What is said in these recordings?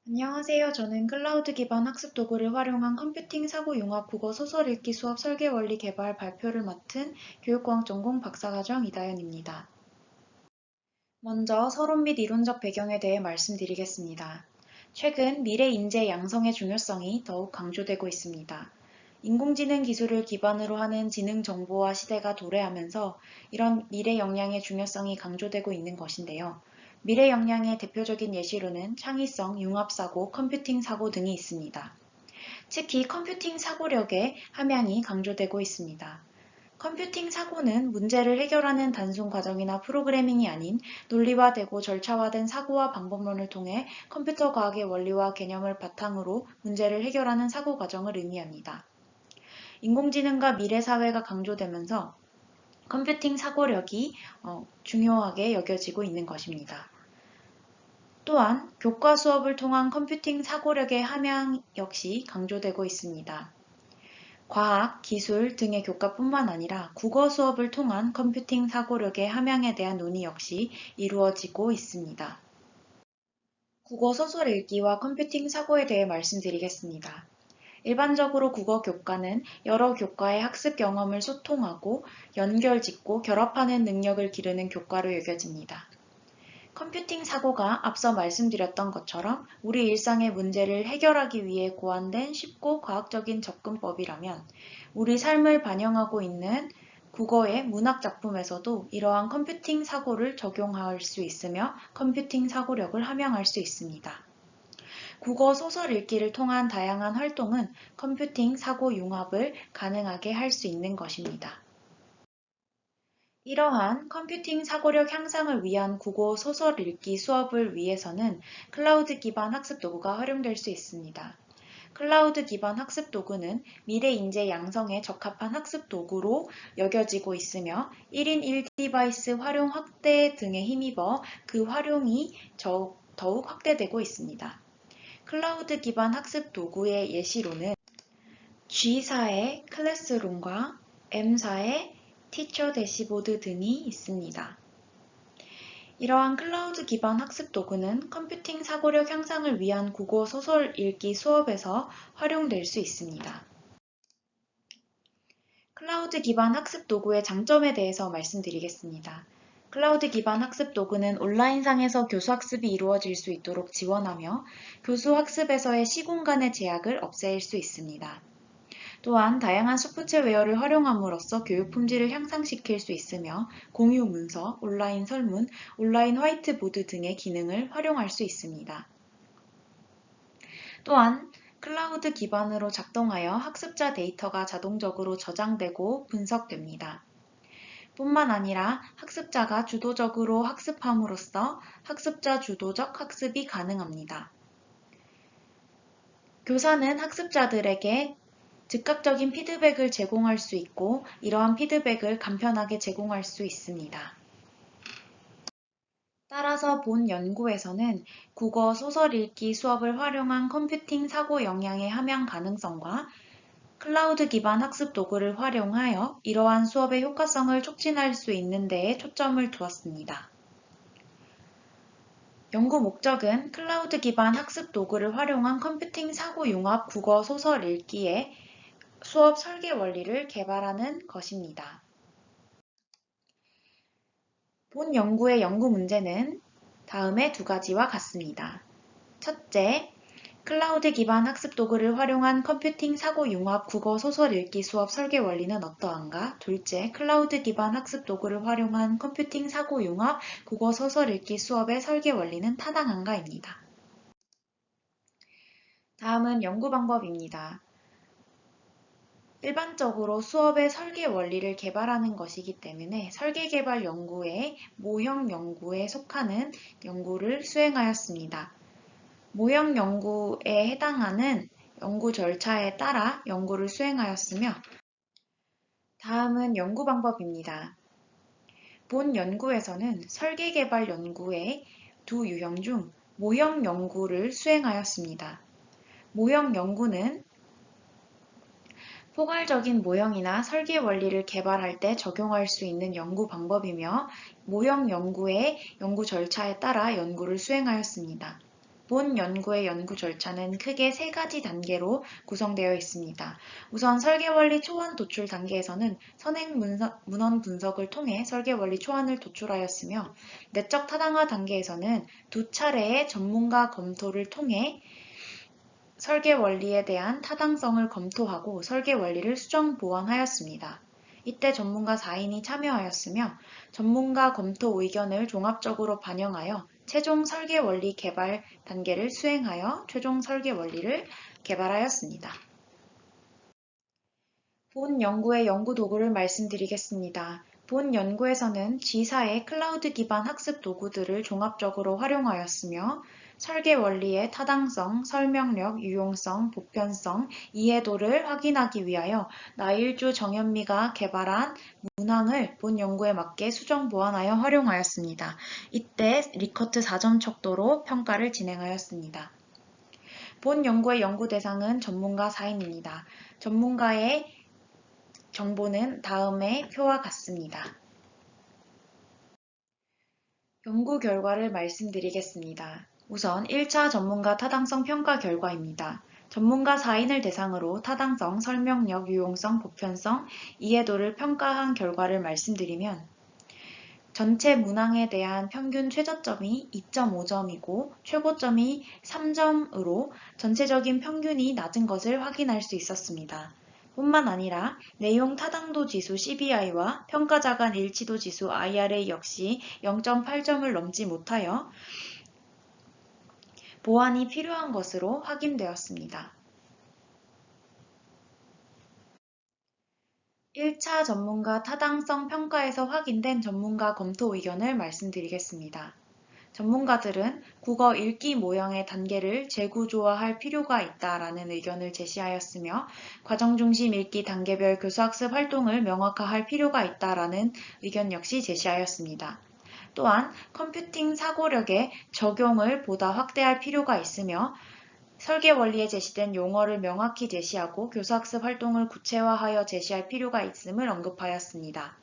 안녕하세요. 저는 클라우드 기반 학습 도구를 활용한 컴퓨팅 사고 융합 국어 소설 읽기 수업 설계 원리 개발 발표를 맡은 교육과학 전공 박사과정 이다연입니다. 먼저 서론 및 이론적 배경에 대해 말씀드리겠습니다. 최근 미래 인재 양성의 중요성이 더욱 강조되고 있습니다. 인공지능 기술을 기반으로 하는 지능 정보화 시대가 도래하면서 이런 미래 역량의 중요성이 강조되고 있는 것인데요. 미래 역량의 대표적인 예시로는 창의성, 융합사고, 컴퓨팅 사고 등이 있습니다. 특히 컴퓨팅 사고력의 함양이 강조되고 있습니다. 컴퓨팅 사고는 문제를 해결하는 단순 과정이나 프로그래밍이 아닌 논리화되고 절차화된 사고와 방법론을 통해 컴퓨터 과학의 원리와 개념을 바탕으로 문제를 해결하는 사고 과정을 의미합니다. 인공지능과 미래 사회가 강조되면서 컴퓨팅 사고력이 중요하게 여겨지고 있는 것입니다. 또한 교과 수업을 통한 컴퓨팅 사고력의 함양 역시 강조되고 있습니다. 과학, 기술 등의 교과뿐만 아니라 국어 수업을 통한 컴퓨팅 사고력의 함양에 대한 논의 역시 이루어지고 있습니다. 국어 소설 읽기와 컴퓨팅 사고에 대해 말씀드리겠습니다. 일반적으로 국어 교과는 여러 교과의 학습 경험을 소통하고 연결짓고 결합하는 능력을 기르는 교과로 여겨집니다. 컴퓨팅 사고가 앞서 말씀드렸던 것처럼 우리 일상의 문제를 해결하기 위해 고안된 쉽고 과학적인 접근법이라면 우리 삶을 반영하고 있는 국어의 문학 작품에서도 이러한 컴퓨팅 사고를 적용할 수 있으며 컴퓨팅 사고력을 함양할 수 있습니다. 국어 소설 읽기를 통한 다양한 활동은 컴퓨팅 사고 융합을 가능하게 할 수 있는 것입니다. 이러한 컴퓨팅 사고력 향상을 위한 국어 소설 읽기 수업을 위해서는 클라우드 기반 학습 도구가 활용될 수 있습니다. 클라우드 기반 학습 도구는 미래 인재 양성에 적합한 학습 도구로 여겨지고 있으며 1인 1디바이스 활용 확대 등에 힘입어 그 활용이 더욱 확대되고 있습니다. 클라우드 기반 학습 도구의 예시로는 G사의 클래스룸과 M사의 티처 대시보드 등이 있습니다. 이러한 클라우드 기반 학습 도구는 컴퓨팅 사고력 향상을 위한 국어 소설 읽기 수업에서 활용될 수 있습니다. 클라우드 기반 학습 도구의 장점에 대해서 말씀드리겠습니다. 클라우드 기반 학습 도구는 온라인상에서 교수 학습이 이루어질 수 있도록 지원하며 교수 학습에서의 시공간의 제약을 없앨 수 있습니다. 또한 다양한 소프트웨어를 활용함으로써 교육 품질을 향상시킬 수 있으며 공유 문서, 온라인 설문, 온라인 화이트보드 등의 기능을 활용할 수 있습니다. 또한 클라우드 기반으로 작동하여 학습자 데이터가 자동적으로 저장되고 분석됩니다. 뿐만 아니라 학습자가 주도적으로 학습함으로써 학습자 주도적 학습이 가능합니다. 교사는 학습자들에게 즉각적인 피드백을 제공할 수 있고 이러한 피드백을 간편하게 제공할 수 있습니다. 따라서 본 연구에서는 국어 소설 읽기 수업을 활용한 컴퓨팅 사고 역량의 함양 가능성과 클라우드 기반 학습 도구를 활용하여 이러한 수업의 효과성을 촉진할 수 있는 데에 초점을 두었습니다. 연구 목적은 클라우드 기반 학습 도구를 활용한 컴퓨팅 사고 융합 국어 소설 읽기에 수업 설계 원리를 개발하는 것입니다. 본 연구의 연구 문제는 다음의 두 가지와 같습니다. 첫째, 클라우드 기반 학습 도구를 활용한 컴퓨팅 사고 융합 국어 소설 읽기 수업 설계 원리는 어떠한가? 둘째, 클라우드 기반 학습 도구를 활용한 컴퓨팅 사고 융합 국어 소설 읽기 수업의 설계 원리는 타당한가입니다. 다음은 연구 방법입니다. 일반적으로 수업의 설계 원리를 개발하는 것이기 때문에 설계 개발 연구의 모형 연구에 속하는 연구를 수행하였습니다. 모형 연구에 해당하는 연구 절차에 따라 연구를 수행하였으며 다음은 연구 방법입니다. 본 연구에서는 설계 개발 연구의 두 유형 중 모형 연구를 수행하였습니다. 모형 연구는 포괄적인 모형이나 설계 원리를 개발할 때 적용할 수 있는 연구 방법이며 모형 연구의 연구 절차에 따라 연구를 수행하였습니다. 본 연구의 연구 절차는 크게 세 가지 단계로 구성되어 있습니다. 우선 설계원리 초안 도출 단계에서는 선행 문헌 분석을 통해 설계원리 초안을 도출하였으며, 내적 타당화 단계에서는 두 차례의 전문가 검토를 통해 설계원리에 대한 타당성을 검토하고 설계원리를 수정 보완하였습니다. 이때 전문가 4인이 참여하였으며, 전문가 검토 의견을 종합적으로 반영하여 최종 설계원리 개발 단계를 수행하여 최종 설계원리를 개발하였습니다. 본 연구의 연구 도구를 말씀드리겠습니다. 본 연구에서는 G사의 클라우드 기반 학습 도구들을 종합적으로 활용하였으며, 설계 원리의 타당성, 설명력, 유용성, 보편성, 이해도를 확인하기 위하여 나일주 정현미가 개발한 문항을 본 연구에 맞게 수정 보완하여 활용하였습니다. 이때 리커트 4점 척도로 평가를 진행하였습니다. 본 연구의 연구 대상은 전문가 4인입니다. 전문가의 정보는 다음의 표와 같습니다. 연구 결과를 말씀드리겠습니다. 우선 1차 전문가 타당성 평가 결과입니다. 전문가 4인을 대상으로 타당성, 설명력, 유용성, 보편성, 이해도를 평가한 결과를 말씀드리면, 전체 문항에 대한 평균 최저점이 2.5점이고 최고점이 3점으로 전체적인 평균이 낮은 것을 확인할 수 있었습니다. 뿐만 아니라 내용 타당도 지수 CBI와 평가자 간 일치도 지수 IRA 역시 0.8점을 넘지 못하여 보완이 필요한 것으로 확인되었습니다. 1차 전문가 타당성 평가에서 확인된 전문가 검토 의견을 말씀드리겠습니다. 전문가들은 국어 읽기 모형의 단계를 재구조화할 필요가 있다라는 의견을 제시하였으며, 과정중심 읽기 단계별 교수학습 활동을 명확화할 필요가 있다라는 의견 역시 제시하였습니다. 또한 컴퓨팅 사고력의 적용을 보다 확대할 필요가 있으며, 설계 원리에 제시된 용어를 명확히 제시하고 교수학습 활동을 구체화하여 제시할 필요가 있음을 언급하였습니다.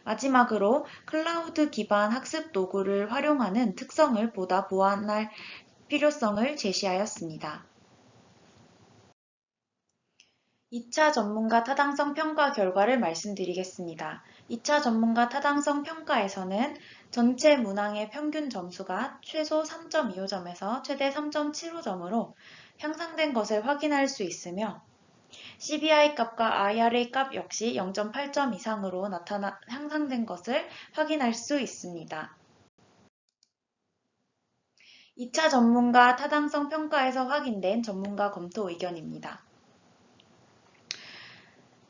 마지막으로 클라우드 기반 학습 도구를 활용하는 특성을 보다 보완할 필요성을 제시하였습니다. 2차 전문가 타당성 평가 결과를 말씀드리겠습니다. 2차 전문가 타당성 평가에서는 전체 문항의 평균 점수가 최소 3.25점에서 최대 3.75점으로 향상된 것을 확인할 수 있으며, CBI 값과 IRA 값 역시 0.8점 이상으로 향상된 것을 확인할 수 있습니다. 2차 전문가 타당성 평가에서 확인된 전문가 검토 의견입니다.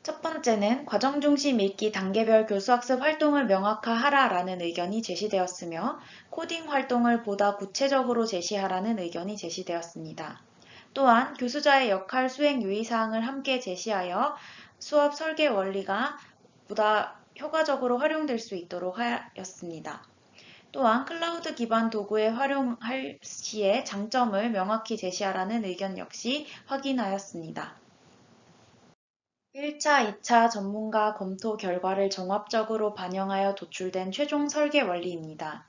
첫 번째는 과정중심 읽기 단계별 교수학습 활동을 명확화하라라는 의견이 제시되었으며, 코딩 활동을 보다 구체적으로 제시하라는 의견이 제시되었습니다. 또한 교수자의 역할 수행 유의사항을 함께 제시하여 수업 설계 원리가 보다 효과적으로 활용될 수 있도록 하였습니다. 또한 클라우드 기반 도구에 활용할 시에 장점을 명확히 제시하라는 의견 역시 확인하였습니다. 1차, 2차 전문가 검토 결과를 종합적으로 반영하여 도출된 최종 설계 원리입니다.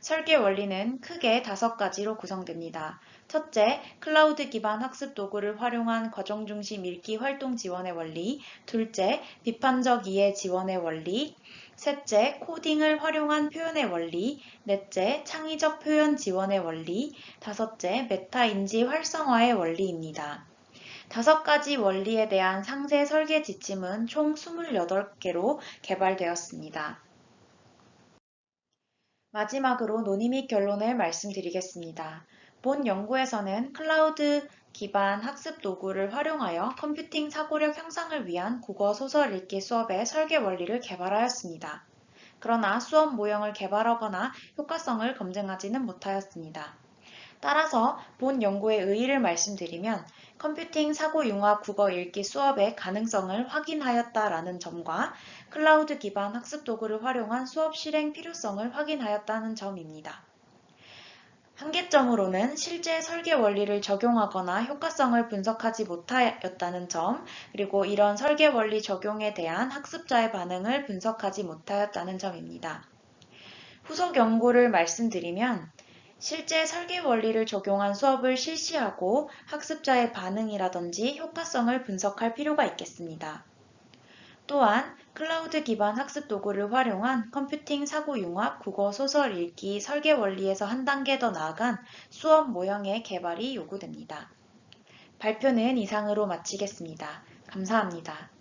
설계 원리는 크게 5가지로 구성됩니다. 첫째, 클라우드 기반 학습 도구를 활용한 과정 중심 읽기 활동 지원의 원리. 둘째, 비판적 이해 지원의 원리. 셋째, 코딩을 활용한 표현의 원리. 넷째, 창의적 표현 지원의 원리. 다섯째, 메타 인지 활성화의 원리입니다. 5가지 원리에 대한 상세 설계 지침은 총 28개로 개발되었습니다. 마지막으로 논의 및 결론을 말씀드리겠습니다. 본 연구에서는 클라우드 기반 학습 도구를 활용하여 컴퓨팅 사고력 향상을 위한 국어 소설 읽기 수업의 설계 원리를 개발하였습니다. 그러나 수업 모형을 개발하거나 효과성을 검증하지는 못하였습니다. 따라서 본 연구의 의의를 말씀드리면, 컴퓨팅 사고융합 국어 읽기 수업의 가능성을 확인하였다라는 점과 클라우드 기반 학습 도구를 활용한 수업 실행 필요성을 확인하였다는 점입니다. 한계점으로는 실제 설계 원리를 적용하거나 효과성을 분석하지 못하였다는 점, 그리고 이런 설계 원리 적용에 대한 학습자의 반응을 분석하지 못하였다는 점입니다. 후속 연구를 말씀드리면, 실제 설계 원리를 적용한 수업을 실시하고 학습자의 반응이라든지 효과성을 분석할 필요가 있겠습니다. 또한 클라우드 기반 학습 도구를 활용한 컴퓨팅 사고 융합, 국어 소설 읽기 설계 원리에서 한 단계 더 나아간 수업 모형의 개발이 요구됩니다. 발표는 이상으로 마치겠습니다. 감사합니다.